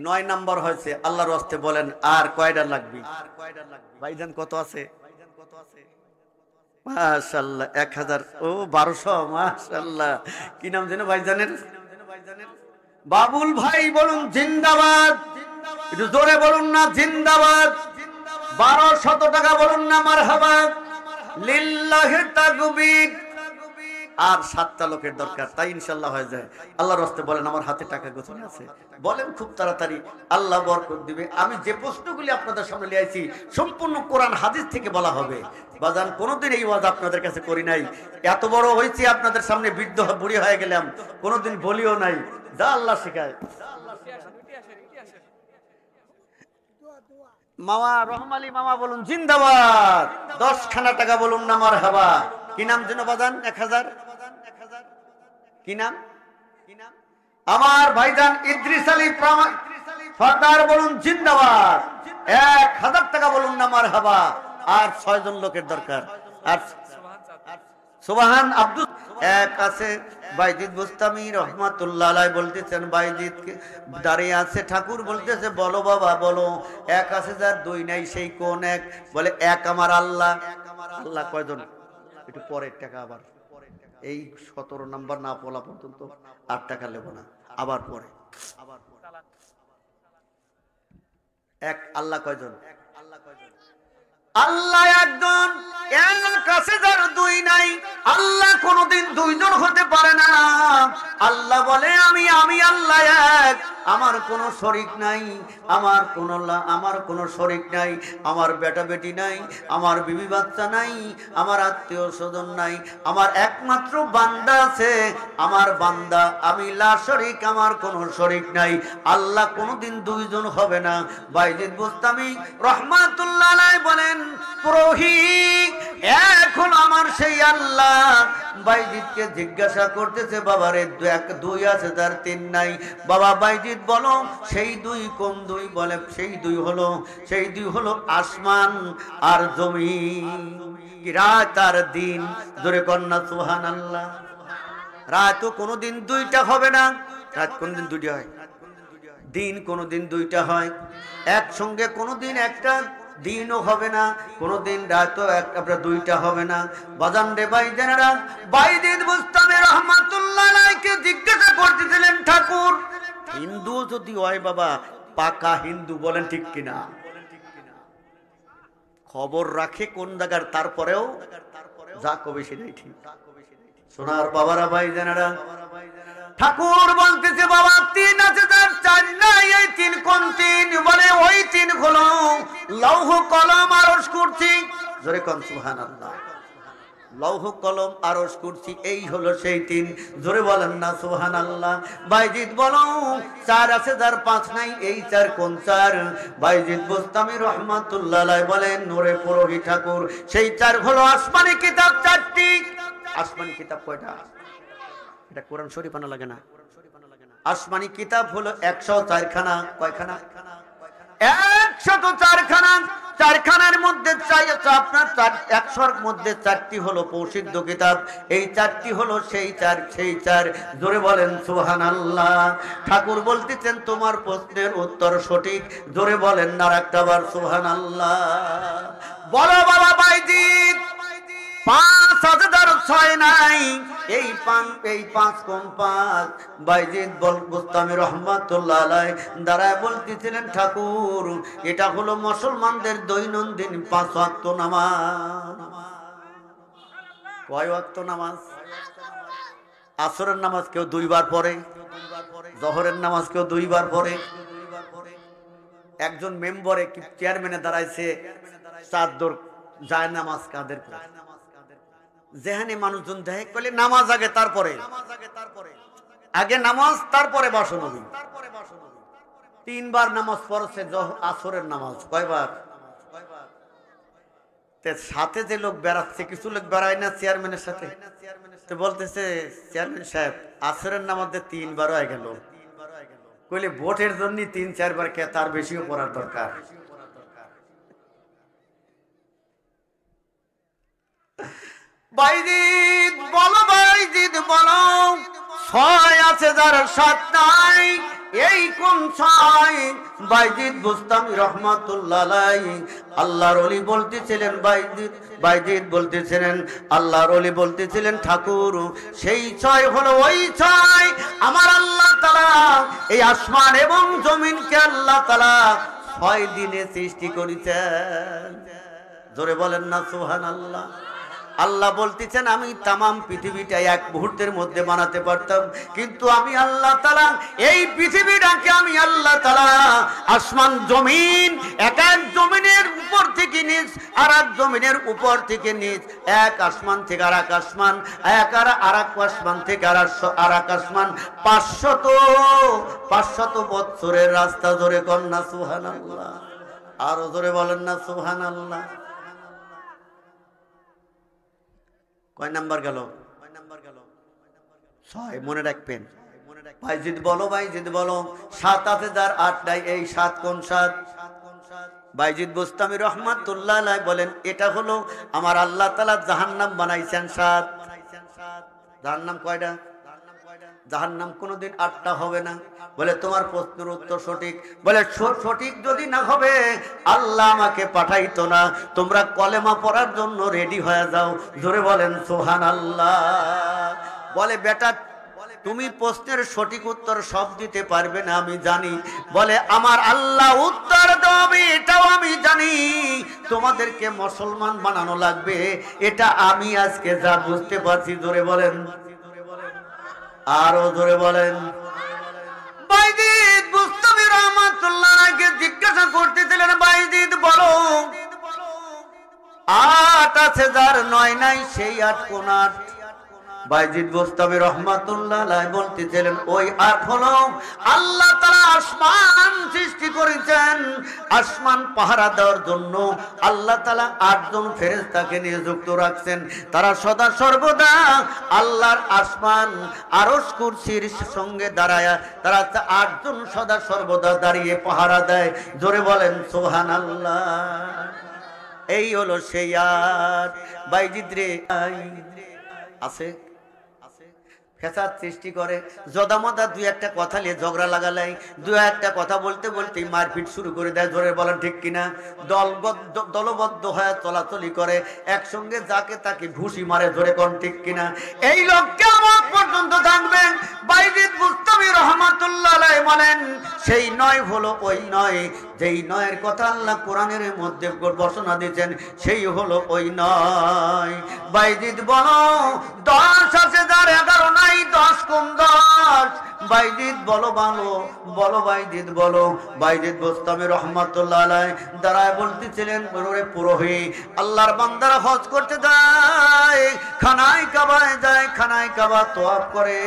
9 নাম্বার হয়েছে। আল্লাহর ওয়াস্তে বলেন আর কয়টা লাগবে? ভাইজান কত আছে? মাশাআল্লাহ 1000। ও 1200। মাশাআল্লাহ। কি নাম যেন ভাইজানের? বাবুল ভাই বলুন জিন্দাবাদ। একটু জোরে বলুন না জিন্দাবাদ। 1200 টাকা বলুন না মারহাবা। লিল্লাহি তাকবীর। আর 7টা লোকের দরকার, তাই ইনশাআল্লাহ হয়ে যায়। আল্লাহর রাস্তে বলেন আমার হাতে টাকা গোছানো আছে, বলেন খুব তাড়াতাড়ি আল্লাহ বরকত দিবে। আমি যে প্রশ্নগুলি আপনাদের সামনে নিয়ে আইছি সম্পূর্ণ কোরআন হাদিস থেকে বলা হবে। বাজান কোনোদিন এই ওয়াজ আপনাদের কাছে করি নাই। এত বড় হয়েছি আপনাদের সামনে, বৃদ্ধ বুড়ি হয়ে গেলাম, কোনোদিন বলিও নাই। যা আল্লাহ শেখায়। মামা রহমালি মামা বলুন জিন্দাবাদ। 10 খানা টাকা বলুন না মারহাবা। কি নাম যেন বাজান? 1000। কি নাম? আমার ভাইজান ইদ্রিস আলী সরদার বলুন জিন্দাবাদ। 1000 টাকা বলুন না মারহাবা। আর 6 জন লোকের দরকার। আর সুবহান আব্দুল এক আছে। বাইজিদ বুস্তামি রহমাতুল্লাহ আলাইহি বলতেছেন, বাইজিদ দাঁড়িয়ে আছে, ঠাকুর বলতেছে বলো বাবা বলো। এক আছে যার 2 নাই, সেই কোন এক? বলে এক আমার আল্লাহ। আল্লাহ কয়জন? একটু পরের টাকা আবার এই 17 নাম্বার না বলা পর্যন্ত 8 টাকা নেব না, আবার পরে। এক আল্লাহ কয়জন? আল্লাহ একজন। এক আছে যার 2 নাই। আল্লাহ কোনদিন 2 জন হতে পারে না। আল্লাহ বলে আমি আল্লাহ এক, আমার কোনো শরীক নাই, আমার কোনো শরীক নাই, আমার বেটা বেটি নাই, আমার বিবি বাচ্চা নাই, আমার আত্মীয় স্বজন নাই, আমার একমাত্র বান্দা আছে, আমার বান্দা আমি লা শরীক, আমার কোনো শরীক নাই। আল্লাহ কোনোদিন 2 জন হবে না। বাইজিদ বুস্তামি রহমাতুল্লাহ আলাইহি বলেন পুরোহিত এখন আমার সেই আল্লাহ। বাইজিদকে জিজ্ঞাসা করতেছে বাবারে 2 আছে তার 3 নাই। বাবা বাইজিদ বলো সেই 2 কোন 2? বলে সেই 2 হলো আসমান আর জমিন। কি রাত আর দিন? জোরে কন্যা সুবহানাল্লাহ। রাত তো কোনোদিন 2টা হবে না। রাত কোনদিন 2টা হয়? দিন কোনোদিন দুইটা হয়, একসঙ্গে কোনোদিন একটা দিনও হবে না, কোনোদিন রাতও একটা দুইটা হবে না। বাজান রে ভাইজানেরা, বাইজিদ বুস্তামি রহমাতুল্লাহ আলাইহিকে জিজ্ঞাসা করতেছিলেন, ঠাকুর হিন্দু যদি হয় বাবা, পাকা হিন্দু, বলেন ঠিক কিনা? খবর রাখে কোন জায়গার, তারপরেও যা কবে সেটাই ঠিক। সোনার বাবারা ভাইজানেরা, ঠাকুর বলতেছে বাবা তিন আছে তার চার নাই, এই তিন কোন তিন? বলে ওই তিন হলো লৌহ কলম আরশ কুরসি। জোরে কোন সুবহানাল্লাহ। লৌহ কলম আরশ কুরসি, এই হলো সেই তিন। জোরে বলেন না সুবহানাল্লাহ। বাইজিদ বলো চার আছে যার পাঁচ নাই, এই চার কোন চার? বাইজিদ বুস্তামি রহমাতুল্লাহ আলাইহি বলেন, নূরে পুরোহিত ঠাকুর সেই চার হলো আসমানি কিতাব চারটি। আসমানি কিতাব কয়টা? এটা কোরআন শরীফ আনা লাগে না? আসমানি কিতাব হলো 104 খানা। কয়খানা? 104 খানা। চারখানার মধ্যে আপনার 100-র মধ্যে 4টি হলো প্রসিদ্ধ কিতাব, এই 4টি হলো সেই চার। জোরে বলেন সুবহানাল্লাহ। ঠাকুর বলতেছেন তোমার প্রশ্নের উত্তর সঠিক। জোরে বলেন না একটাবার সুবহানাল্লাহ। বলো বাবা বাইজিদ 5,006 নাই, এই পাঁচ কোন পাঁচ? বাইজিদ বুস্তামি রহমাতুল্লাহ আলাইহি দাঁড়ায় বলতেছিলেন, ঠাকুর এটা হলো মুসলমানদের দৈনন্দিন 5 ওয়াক্ত নামাজ। কয় ওয়াক্ত নামাজ? আসরের নামাজ কেউ 2 বার পড়ে, জোহরের নামাজ কেউ 2 বার পড়ে। একজন মেম্বারে কি চেয়ারম্যানে দাঁড়াইছে, চাদর যায় নামাজ কাদের পড়ে? যেখানে মানুষজন দেখে কইলে নামাজ আগে তারপরে, আগে নামাজ তারপরে বাসনবী। 3 বার নামাজ পড়ছে আসরের নামাজ। কয়বার? সাথে যে লোক বেড়াচ্ছে, কিছু লোক বেড়ায় না চেয়ারম্যানের সাথে, তো বলতেছে চেয়ারম্যান সাহেব আসরের নামাজে 3 বার হয়ে গেল। কইলে ভোটের জন্য 3-4 বার কে, তার বেশিও পড়ার দরকার। বাইজিদ বলো, বাইজিদ বলো 6 আছে যার 7 নাই, এই কোন 6? বাইজিদ বুস্তামি রহমাতুল্লাহ আলাইহি আল্লাহর ওলি বলতেছিলেন, বাইজিদ বলতেছিলেন, আল্লাহর ওলি বলতেছিলেন, ঠাকুর সেই 6 হলো ওই 6 আমার আল্লাহ তাআলা এই আসমান এবং জমিনকে আল্লাহ তাআলা 6 দিনে সৃষ্টি করেছেন। জোরে বলেন না সুবহানাল্লাহ। আল্লাহ বলতেছেন আমি তামাম পৃথিবীটা 1 মুহূর্তের মধ্যে বানাতে পারতাম, কিন্তু আমি আল্লাহ তাআলা এই পৃথিবীটাকে আমি আল্লাহ তাআলা আসমান জমিন, এক জমিনের উপর থেকে নিচ, আর এক জমিনের উপর থেকে নিচ, এক আসমান থেকে আর এক আসমান, আর এক আসমান থেকে আর এক আসমান, 500 বছরের রাস্তা। জোরে কর না সুবহানাল্লাহ। আরো জোরে বলেন না সুবহানাল্লাহ। কয় নাম্বার গেল? 6 মনে রাখবেন। বাইজিদ বলো, বাইজিদ বলো 7 আছে যার 8 নাই, এই 7 কোন 7? বাইজিদ বুস্তামি রহমাতুল্লাহ আলাইহি বলেন এটা হলো আমার আল্লাহ তাআলা জাহান্নাম বানাইছেন 7। জাহান্নাম কয়টা? জাহান্নাম কোনোদিন 8টা হবে না। বলে তোমার প্রশ্নের উত্তর সঠিক। বলে সঠিক যদি না হবে আল্লাহ আমাকে পাঠাইতো না। তোমরা কলেমা পড়ার জন্য রেডি হয়ে যাও। জোরে বলেন সুবহানাল্লাহ। বলে বেটা তুমি প্রশ্নের সঠিক উত্তর সব দিতে পারবে না আমি জানি। বলে আমার আল্লাহ উত্তর দেবে এটাও আমি জানি। তোমাদেরকে মুসলমান বানানো লাগবে, এটা আমি আজকে যা বুঝতে পারছি। জোরে বলেন, আরো জোরে বলেন। বাইজিদ বুস্তামি রহমাতুল্লাহ আলাইহি জিজ্ঞাসা করতেছিলেন, বাইজিদ বলো 8 আছে যার 9 নাই, সেই 8 কোন 8? বাইজিদ বুস্তামি রহমাতুল্লাহ আলাইহি বলতেছিলেন ওই 8 হলো আল্লাহ তাআলা আসমান সৃষ্টি করেছেন। আসমান পাহারা দেওয়ার জন্য আল্লাহ তাআলা 8 জন ফেরেশতাকে নিযুক্ত রাখছেন। তারা সদা সর্বদা আল্লাহর আসমান আরশ কুরসির সঙ্গে দাঁড়ায়া তারা 8 জন সদা সর্বদা দাঁড়িয়ে পাহারা দেয়। জোরে বলেন সুবহানাল্লাহ। এই হলো সেই 8। বাইজিদ রে আছে ফেসাদ সৃষ্টি করে, জদামদা দুই একটা কথা নিয়ে ঝগড়া লাগালাই, দুই একটা কথা বলতে বলতে মারপিট শুরু করে দেয়। জোরে বলেন ঠিক কিনা? দলবদ্ধ হয়ে চলাচলি করে, একসঙ্গে যাকে তাকে ঘুষি মারে। জোরে কোন ঠিক কিনা? এই লোক কিয়ামত পর্যন্ত থাকবেন। বাইজিদ বুস্তামি রহমাতুল্লাহ আলাইহি বলেন, সেই নয় হলো ওই নয়, যেই নয়ের কথা আল্লাহ কোরআনের মধ্যে ঘোষণা দিয়েছেন, সেই হলো ওই নয়। বাইজিদ বলো 10 আছে যার 11 নাই, 10 কম 10। বাইজিদ বলো ভালো, বলো বাইজিদ বলো। বাইজিদ বুস্তামি রহমাতুল্লাহ আলাইহি দাঁড়ায় বলতেছিলেন, ওরে পুরোহিত, আল্লাহর বান্দারা হজ করতে যায়, খানায় কাবায় যায়, খানায় কাবা তওয়াফ করে,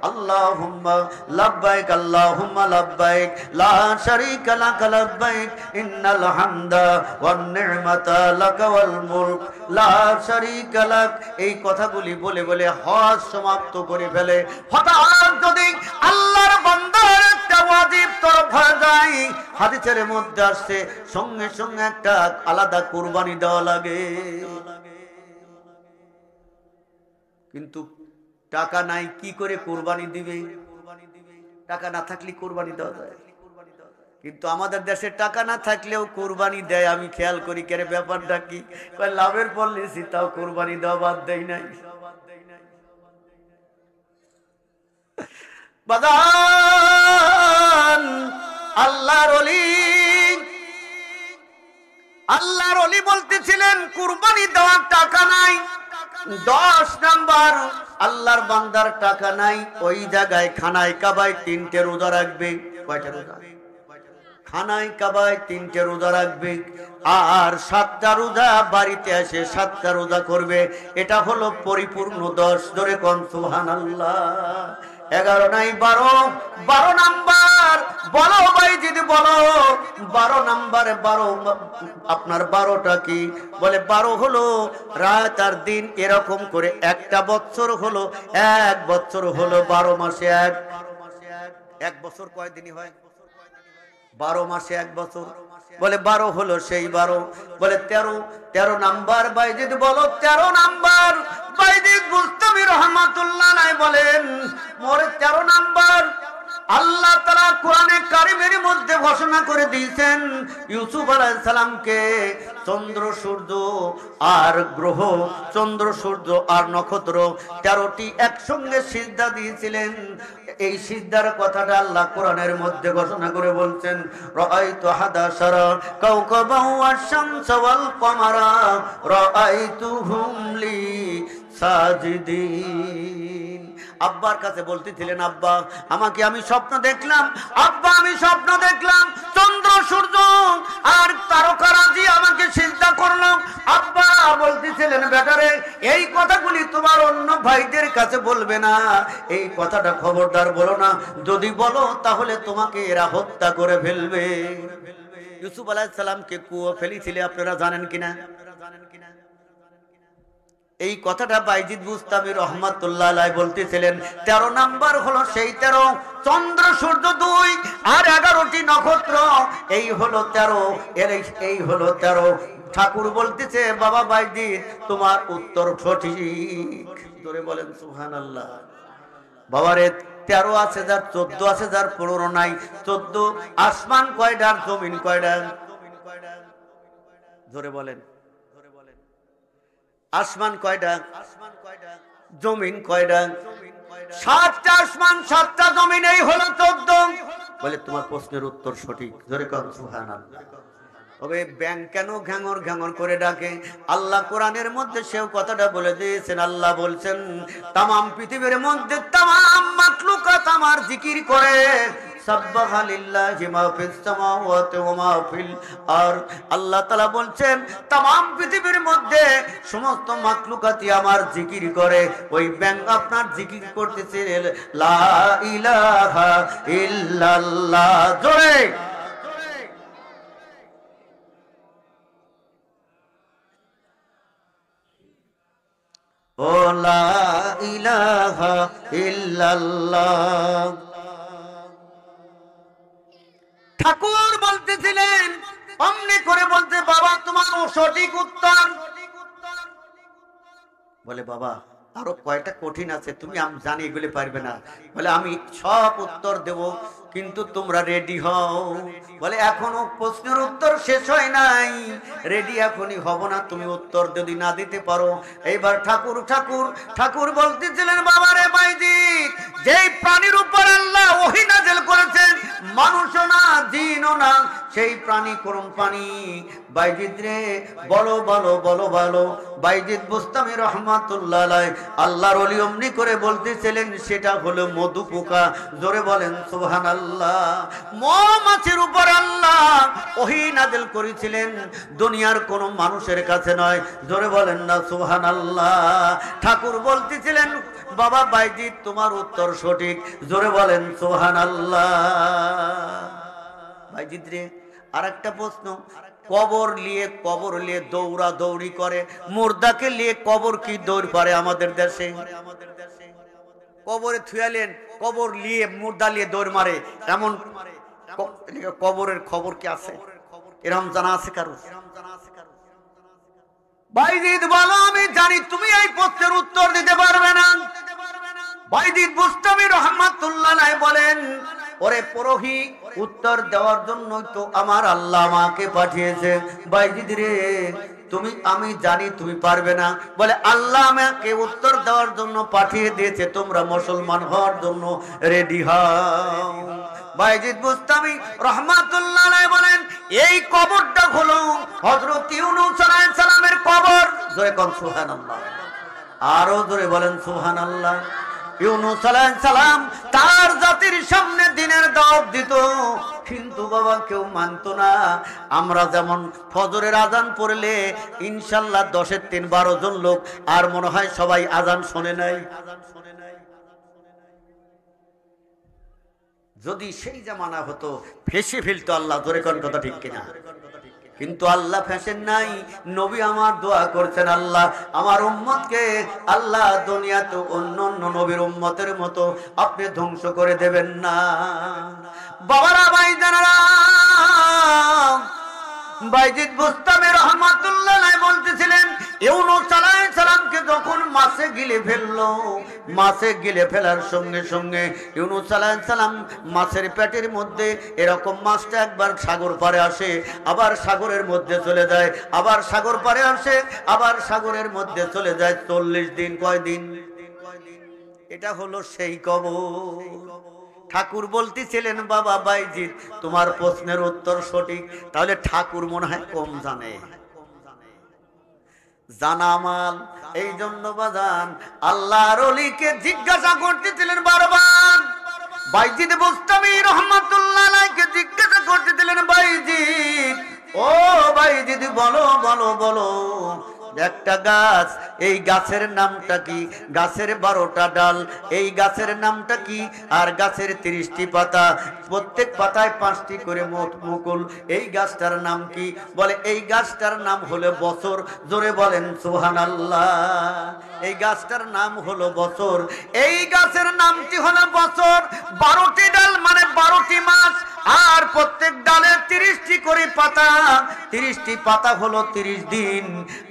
আল্লাহুম্মা লাব্বাইক আল্লাহুম্মা লাব্বাইক লা শারীকা লাক লাব্বাইক ইন্নাল হামদা ওয়ান নি'মাতা লাক ওয়াল মুলক লা শারীকা লাক, এই কথাগুলি বলে বলে হজ সমাপ্ত করে ফেলে। হঠাৎ যদি আল্লাহর বান্দার একটা ওয়াজিব তরফ হয়ে যায়, হাদিসের মধ্যে আসছে সঙ্গে সঙ্গে একটা আলাদা কুরবানি দেওয়া লাগে। কিন্তু টাকা নাই, কি করে কুরবানি দিবে? টাকা না থাকলে কুরবানি দেওয়া যায়, কিন্তু আমাদের দেশে টাকা না থাকলেও কুরবানি দেয়। আমি খেয়াল করি, কেন ব্যাপারটা কি? লাভের পর নিয়েছি তাও কুরবানি দেওয়া বাদ দেয় নাই। বাদান আল্লাহর ওলি বলতেছিলেন কুরবানি দেওয়ার টাকা নাই। 10 নাম্বার, আল্লাহর বান্দার টাকা নাই, ওই জায়গায় খানায় কাবায় 3টে রোজা রাখবে। কয়টা রোজা? খানায় কাবায় 3টে রোজা রাখবে, আর 7টা রোজা বাড়িতে এসে 7টা রোজা করবে। এটা হলো পরিপূর্ণ 10। ধরে কোন সুবহানাল্লাহ। 11 নাই 12 নাম্বার বলো বাইজিদ বলো। 12 নাম্বার 12 আপনার 12টা কি? বলে 12 হলো রাত আর দিন, এরকম করে একটা বছর হলো, 1 বছর হলো 12 মাসে 1 বছর কয় দিনই হয়? 12 মাসে 1 বছর। বলে 12 হলো সেই 12। বলে 13 নাম্বার বাইজিদ বলো। 13 নাম্বার বাইজিদ বুস্তামি রহমাতুল্লাহ আলাইহি বলেন, মোরে 13 নাম্বার আল্লাহ তাআলা কোরআনে কারিমের মধ্যে ঘোষণা করে দিয়েছেন, ইউসুফ আলাইহিস সালামকে চন্দ্র সূর্য আর গ্রহ, চন্দ্র সূর্য আর নক্ষত্র 13টি একসঙ্গে সিজদা দিয়েছিলেন। এই সিজদার কথাটা আল্লাহ কোরআনের মধ্যে ঘোষণা করে বলছেন, রাআইতু হাদাশারা কাওকাবাও ওয়াশ-শামসা ওয়াল কমারা রাআইতুহুম লি সাজিদিন। আব্বার কাছে বলতেছিলেন, আব্বা আমাকে আমি স্বপ্ন দেখলাম, আব্বা আমি স্বপ্ন দেখলাম চন্দ্র সূর্য আর তারকারাজি আমাকে সিজদা করলো। আব্বা বলতেছিলেন, বেটারে এই কথাগুলি তোমার অন্য ভাইদের কাছে বলবে না, এই কথাটা খবরদার বলো না, যদি বলো তাহলে তোমাকে এরা হত্যা করে ফেলবে। ইউসুফ আলাইহিস সালামকে কুয়ো ফেলেছিলে, আপনারা জানেন কিনা? এই কথাটা বাইজিদ বুস্তামি রহমাতুল্লাহ আলাইহি বলতেছিলেন। 13 নাম্বার হলো সেই 13, চন্দ্র সূর্য 2 আর 11টি নক্ষত্র, এই হলো 13। এই হলো 13। ঠাকুর বলতেছে, বাবা বাইজিদ তোমার উত্তর সঠিক। ধরে বলেন সুবহানাল্লাহ। বাবারে 13 আছে যার, 14 আছে যার, 15 নাই। 14 আসমান কয়টা, জমিন কয়টা? ধরে বলেন। আসমান কয়টা? জমিন কয়টা? 7টা আসমান 7টা জমিন, এই হলো 14। বলে তোমার প্রশ্নের উত্তর সঠিক। ধরে কোন সুবহানাল্লাহ। তবে ব্যাং কেন ঘ্যাঙর ঘ্যাঙর করে ডাকে? আল্লাহ কোরআনের মধ্যে সেও কথাটা বলে দিয়েছেন। আল্লাহ বলছেন, তামাম পৃথিবীর মধ্যে তামাম মাখলুকাত আমার জিকির করে, সাব্বাহা লিল্লাহি মা ফিস সামাওয়াতি ওয়া মা ফিল আরদ। আল্লাহ তাআলা বলছেন, তামাম পৃথিবীর মধ্যে সমস্ত মাখলুকাতই আমার জিকির করে। ওই ব্যাং আপনার জিকির করতেছে লা ইলাহা ইল্লাল্লাহ। জোরে ও লা ইলাহা ইল্লাল্লাহ। ঠাকুর বলতেছিলেন, অমনি করে বলতে, বাবা তোমার সঠিক উত্তর। বলে বাবা আরো কয়টা কঠিন আছে, তুমি আমি জানি এগুলি পারবে না। বলে আমি সব উত্তর দেব, কিন্তু তোমরা রেডি হও। বলে এখনো প্রশ্নের উত্তর শেষ হয় নাই, রেডি এখনই হব না তুমি উত্তর যদি না দিতে পারো। এইবার ঠাকুর ঠাকুর ঠাকুর বলতেছিলেন, বাবারে বাইজিৎ, যেই প্রাণীর উপর আল্লাহ ওহী নাযিল করেছেন, মানুষও না জিনও না, সেই প্রাণী কোন প্রাণী? বাইজিৎ রে বলো বলো বলো বলো। বাইজিৎ বুস্তামি রহমাতুল্লাহ আলাইহি আল্লাহর ওলি অমনি করে বলতেছিলেন, সেটা হলো মধু পোকা। জোরে বলেন সুবহানাল্লাহ। মৌমাছির উপর আল্লাহ ওহী নাযিল করেছিলেন, দুনিয়ার কোন মানুষের কাছে নয়। জোরে বলেন না সুবহানাল্লাহ। ঠাকুর বলতেছিলেন, বাবা বাইজিৎ তোমার উত্তর সঠিক। জোরে বলেন সুবহানাল্লাহ। বাইজিৎ রে আরেকটা প্রশ্ন, কবর নিয়ে দৌড়া দৌড়ি করে, মুর্দাকে নিয়ে কবর কি দৌড় পারে আমাদের দেশে? কবরে থুয়ালেন, কবর নিয়ে মুর্দা নিয়ে দৌড় মারে, এমন কবরের খবর কি আছে? এরকম জানা আছে কারো? বাইজিৎ বলো, আমি জানি তুমি এই প্রশ্নের উত্তর দিতে পারবে না। বাইজিৎ বুস্তামি রহমাতুল্লাহ আলাইহি বলেন, ওরে পরোহি, উত্তর দেওয়ার জন্যই তো আমার আল্লাহ আমাকে পাঠিয়েছে। বাইজিৎ রে তুমি, আমি জানি তুমি পারবে না। বলে আল্লাহ আমাকে উত্তর দেওয়ার জন্য পাঠিয়ে দিয়েছে, তোমরা মুসলমান হওয়ার জন্য রেডি হও। বাইজিৎ বুস্তামি রহমাতুল্লাহ আলাইহি বলেন, এই কবরটা হলো হযরত ইউনূস আলাইহিস সালামের কবর। জোরে কোন সুবহানাল্লাহ, আরো জোরে বলেন সুবহানাল্লাহ। ইউনূস আলাইহিস সালাম তার জাতির সামনে দ্বীনের দাওয়াত দিত, কিন্তু বাবা কেউ মানতো না। আমরা যেমন ফজরের আজান পড়লে ইনশাআল্লাহ 10-এর 3 12 জন লোক, আর মনে হয় সবাই আজান শোনে নাই। যদি সেই জামানা হতো, ফেঁসে ফেলতো আল্লাহ। জোরে কোন কথা ঠিক কিনা? কিন্তু আল্লাহ ফেঁসেন নাই। নবী আমার দোয়া করছেন, আল্লাহ আমার উম্মতকে আল্লাহ দুনিয়াতে অন্য অন্য নবীর উম্মতের মতো আপনি ধ্বংস করে দেবেন না। বাবারা ভাইজানেরা, বাইজিৎ বুস্তামি রহমাতুল্লাহ আলাইহি বলতেছিলেন, ইউনূস আলাইহিস সালামকে যখন মাছে গিলে ফেললো, মাছে গিলে ফেলার সঙ্গে সঙ্গে ইউনূস আলাইহিস সালাম মাছের পেটের মধ্যে, এরকম মাছটা একবার সাগর পারে আসে, আবার সাগরের মধ্যে চলে যায়, আবার সাগর পারে আসে, আবার সাগরের মধ্যে চলে যায়। 40 দিন, কয় দিন? এটা হলো সেই কবর। ঠাকুর বলতেছিলেন, বাবা বাইজিৎ তোমার প্রশ্নের উত্তর সঠিক। তাহলে ঠাকুর মনে হয় কম জানে, জানামাল। এই জন্য বাজান আল্লাহর ওলিকে জিজ্ঞাসা করতেছিলেন বারবার। বাইজিৎ বুস্তামি রহমাতুল্লাহ আলাইহিকে জিজ্ঞাসা করতেছিলেন, বাইজিৎ ও বাইজিৎ বলো বলো বলো, একটা গাছ, এই গাছের নামটা কি? গাছের 12টা ডাল, এই গাছের নামটা কি? আর গাছের 30টি পাতা, প্রত্যেক পাতায় 5টি করে মুকুল, এই গাছটার নাম কি? বলে এই গাছটার নাম হলো বছর। জোরে বলেন সুবহানাল্লাহ। এই গাছটার নাম হলো বছর। এই গাছের নামটি হলো বছর। 12টি ডাল মানে 12টি মাস, আর প্রত্যেক ডালে 30টি করে পাতা, 30টি পাতা হলো 30 দিন,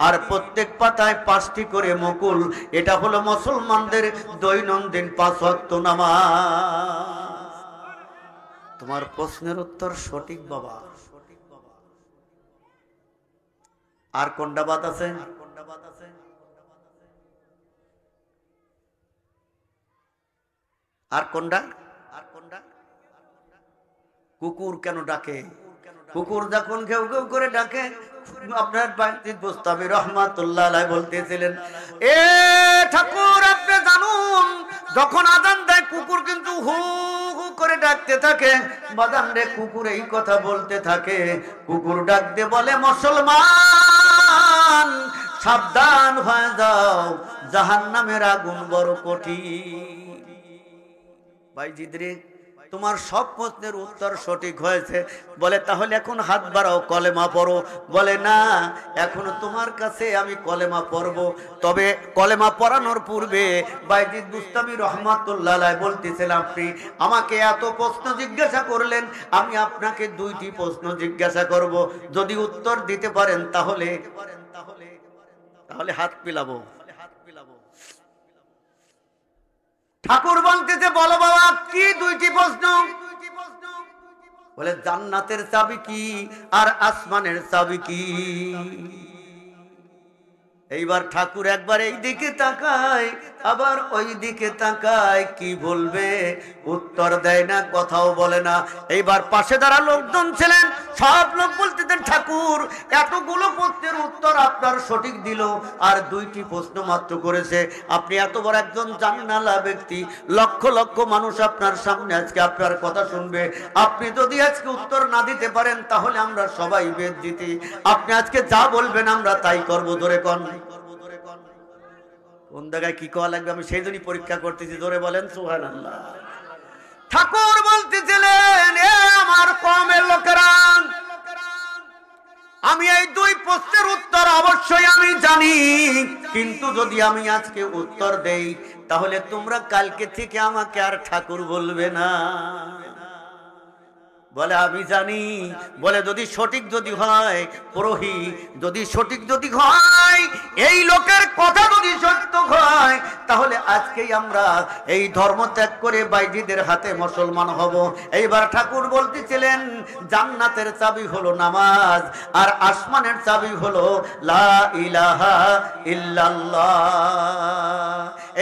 আর প্রত্যেক পাতায় 5টি করে মুকুল। এটা হলো মুসলমানদের দৈনন্দিন 5 ওয়াক্ত নামাজ। তোমার প্রশ্নের উত্তর সঠিক বাবা। আর কোনটা বাদ আছে? আর কোনটা? কুকুর কেন ডাকে? কুকুর যখন ঘেউ ঘেউ করে ডাকে, আপনার বাইজিৎ বুস্তামি রহমাতুল্লাহ আলাইহি বলতেছিলেন, এ ঠাকুর আপনি জানুন, যখন আজান দেয় কুকুর কিন্তু হু হু করে ডাকতে থাকে। বাজান রে, কুকুর এই কথা বলতে থাকে। কুকুর ডাক দিয়ে বলে, মুসলমান সাবধান হয়ে যাও, জাহান্নামের আগুন বড় কঠিন। বাইজিৎ রে, তোমার সব প্রশ্নের উত্তর সঠিক হয়েছে। বলে তাহলে এখন হাত বাড়াও, কলেমা পড়ো। বলে না, এখনো তোমার কাছে আমি কলেমা পড়বো। তবে কলেমা পড়ানোর পূর্বে বাইজিৎ বুস্তামি রহমাতুল্লাহ আলাইহি বলতেছিলাম, আপনি আমাকে এত প্রশ্ন জিজ্ঞাসা করলেন, আমি আপনাকে 2টি প্রশ্ন জিজ্ঞাসা করব। যদি উত্তর দিতে পারেন তাহলে হাত মিলাবো। ঠাকুর বলতেছে বলো বাবা কি দুইটি প্রশ্ন? বলে জান্নাতের চাবি কি আর আসমানের চাবি কি? এইবার ঠাকুর একবার এই দিকে তাকায় আবার ওই দিকে তাকায়, কি বলবে উত্তর দেয় না, কথাও বলে না। এইবার পাশে যারা লোকজন ছিলেন সব লোক বলতেছেন ঠাকুর এতগুলো প্রশ্নের উত্তর আপনার সঠিক দিল আর দুইটি প্রশ্ন মাত্র করেছে, আপনি এত বড় একজন জান্নালা ব্যক্তি, লক্ষ লক্ষ মানুষ আপনার সামনে আজকে আপনার কথা শুনবে, আপনি যদি আজকে উত্তর না দিতে পারেন তাহলে আমরা সবাই বেজ্জিতি, আপনি আজকে যা বলবেন আমরা তাই করবো। ধরে কন কোন জায়গায় কি কওয়া লাগবে আমি সেই জন্যই পরীক্ষা করতেছি, জোরে বলেন সুবহানাল্লাহ। ঠাকুর বলতেছিলেন এ আমার কওমের লোকেরা, আমি এই দুই প্রশ্নের উত্তর অবশ্যই আমি জানি, কিন্তু যদি আমি আজকে উত্তর দেই তাহলে তোমরা কালকে থেকে আমাকে আর ঠাকুর বলবে না। বলে আমি জানি। বলে যদি সঠিক যদি হয় পুরোহিত, যদি সঠিক যদি হয়, এই লোকের কথা যদি সত্য হয়, তাহলে আজকেই আমরা এই ধর্ম ত্যাগ করে বাইজিদের হাতে মুসলমান হব। এইবার ঠাকুর বলতেছিলেন জান্নাতের চাবি হলো নামাজ আর আসমানের চাবি হলো লা ইলাহা ইল্লাল্লাহ।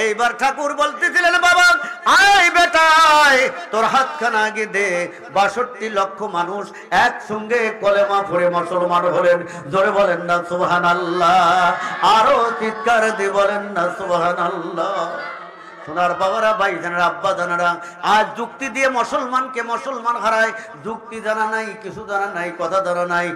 এইবার ঠাকুর বলতেছিলেন বাবা আয় বেটায় তোর হাতখানা আগে দে। ৬২ লক্ষ মানুষ একসঙ্গে কলেমা পড়ে মুসলমান হলেন। জোরে বলেন না সুবহানাল্লাহ, আরো চিৎকার দিয়ে বলেন না সুবহানাল্লাহ। সোনার বাবারা, ভাইজানেরা, আব্বা জানারা, আজ যুক্তি দিয়ে মুসলমানকে মুসলমান হারায়, যুক্তি জানা নাই, কিছু জানা নাই, কথা জানা নাই।